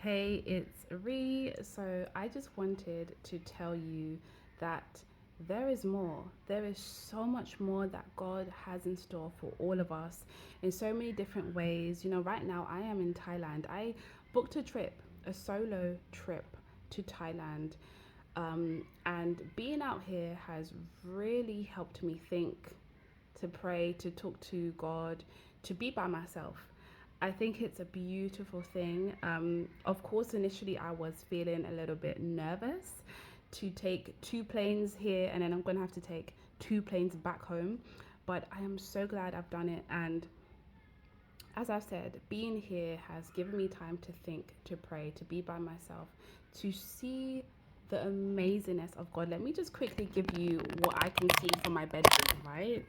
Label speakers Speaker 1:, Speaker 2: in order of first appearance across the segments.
Speaker 1: Hey, it's Ree. So I just wanted to tell you that there is more. There is so much more that God has in store for all of us in so many different ways. Right now I am in Thailand. I booked a trip, a solo trip to Thailand. And being out here has really helped me think, to pray, to talk to God, to be by myself. I think it's a beautiful thing. Of course, initially I was feeling a little bit nervous to take two planes here and then I'm going to have to take two planes back home. But I am so glad I've done it. And as I've said, being here has given me time to think, to pray, to be by myself, to see the amazingness of God. Let me just quickly give you what I can see from my bedroom, right?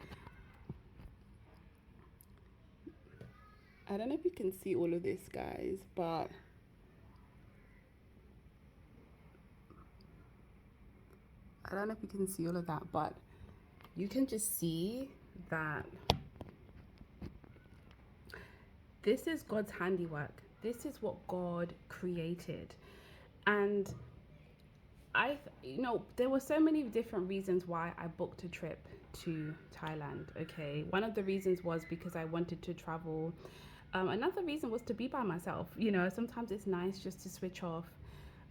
Speaker 1: I don't know if you can see all of this, guys, but I don't know if you can see all of that, but you can just see that this is God's handiwork. This is what God created. And there were so many different reasons why I booked a trip to Thailand. Okay. One of the reasons was because I wanted to travel. Another reason was to be by myself. Sometimes it's nice just to switch off,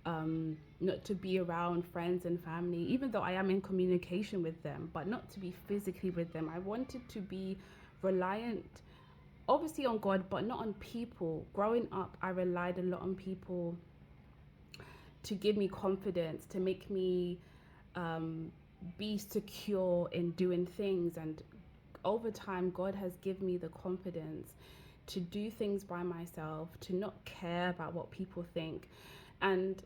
Speaker 1: not to be around friends and family, even though I am in communication with them, but not to be physically with them. I wanted to be reliant, obviously, on God, but not on people. Growing up, I relied a lot on people to give me confidence, to make me be secure in doing things. And over time, God has given me the confidence to do things by myself, to not care about what people think, and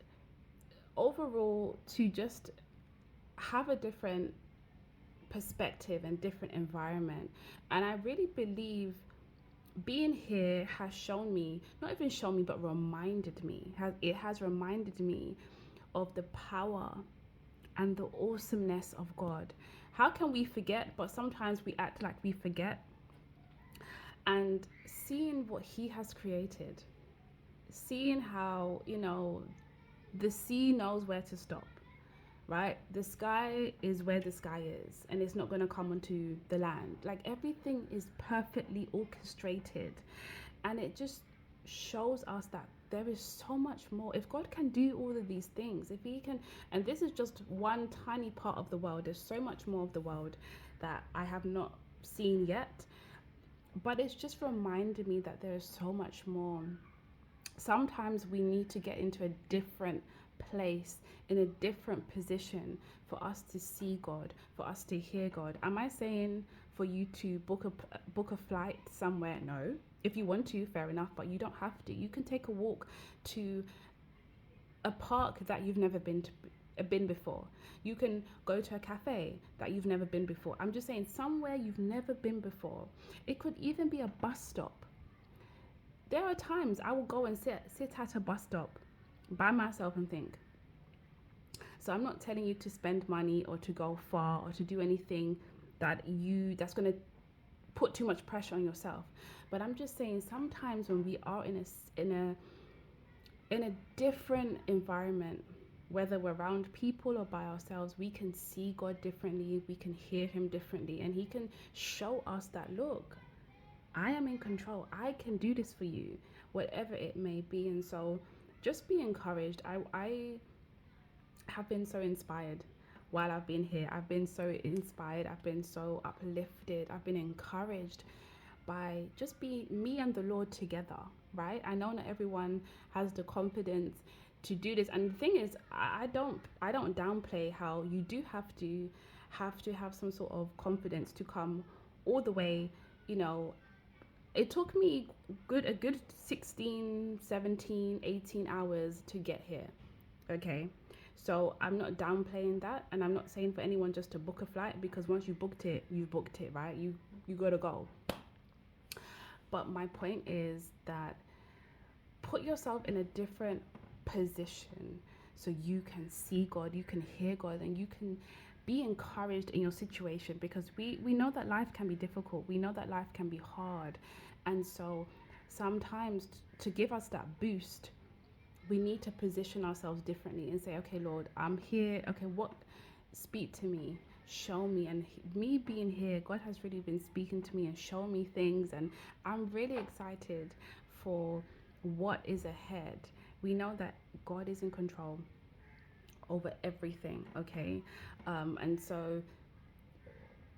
Speaker 1: overall to just have a different perspective and different environment. And I really believe being here has shown me, not even shown me, but reminded me, it has reminded me of the power and the awesomeness of God. How can we forget? But sometimes we act like we forget. And seeing what He has created, seeing how, the sea knows where to stop, right? The sky is where the sky is, and it's not going to come onto the land. Like, everything is perfectly orchestrated, and it just shows us that there is so much more. If God can do all of these things, if He can, and this is just one tiny part of the world, there's so much more of the world that I have not seen yet. But it's just reminded me that there is so much more. Sometimes we need to get into a different place, in a different position, for us to see God, for us to hear God. Am I saying for you to book a flight somewhere? No. If you want to, fair enough, but you don't have to. You can take a walk to a park that you've never been before. You can go to a cafe that you've never been before. I'm just saying, somewhere you've never been before. It could even be a bus stop. There are times I will go and sit at a bus stop by myself and think. So I'm not telling you to spend money or to go far or to do anything that's going to put too much pressure on yourself. But I'm just saying, sometimes when we are in a different environment, whether we're around people or by ourselves, we can see God differently, we can hear Him differently, and He can show us that, look, I am in control. I can do this for you, whatever it may be. And so just be encouraged. I have been so inspired while I've been here. I've been so inspired. I've been so uplifted. I've been encouraged by just be me and the Lord together, right? I know not everyone has the confidence to do this. And the thing is, I don't downplay how you do have to have some sort of confidence to come all the way. It took me a good 16, 17, 18 hours to get here. Okay. So I'm not downplaying that, and I'm not saying for anyone just to book a flight, because once you booked it, right? You got to go. But my point is that put yourself in a different position so you can see God, you can hear God, and you can be encouraged in your situation, because we know that life can be difficult. We know that life can be hard. And so sometimes to give us that boost, we need to position ourselves differently and say, okay, Lord, I'm here. Okay, what? Speak to me, show me. And me being here, God has really been speaking to me and showing me things. And I'm really excited for what is ahead. We know that God is in control over everything, okay? And so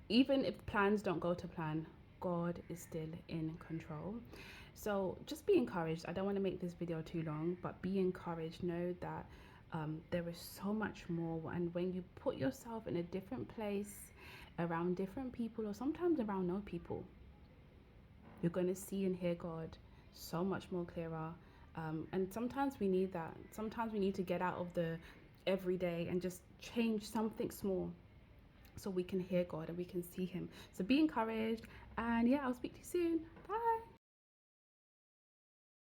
Speaker 1: even if plans don't go to plan, God is still in control. So just be encouraged. I don't want to make this video too long, but be encouraged. Know that there is so much more. And when you put yourself in a different place, around different people, or sometimes around no people, you're going to see and hear God so much more clearer. And sometimes we need that. Sometimes we need to get out of the everyday and just change something small so we can hear God and we can see Him. So be encouraged. And yeah, I'll speak to you soon. Bye.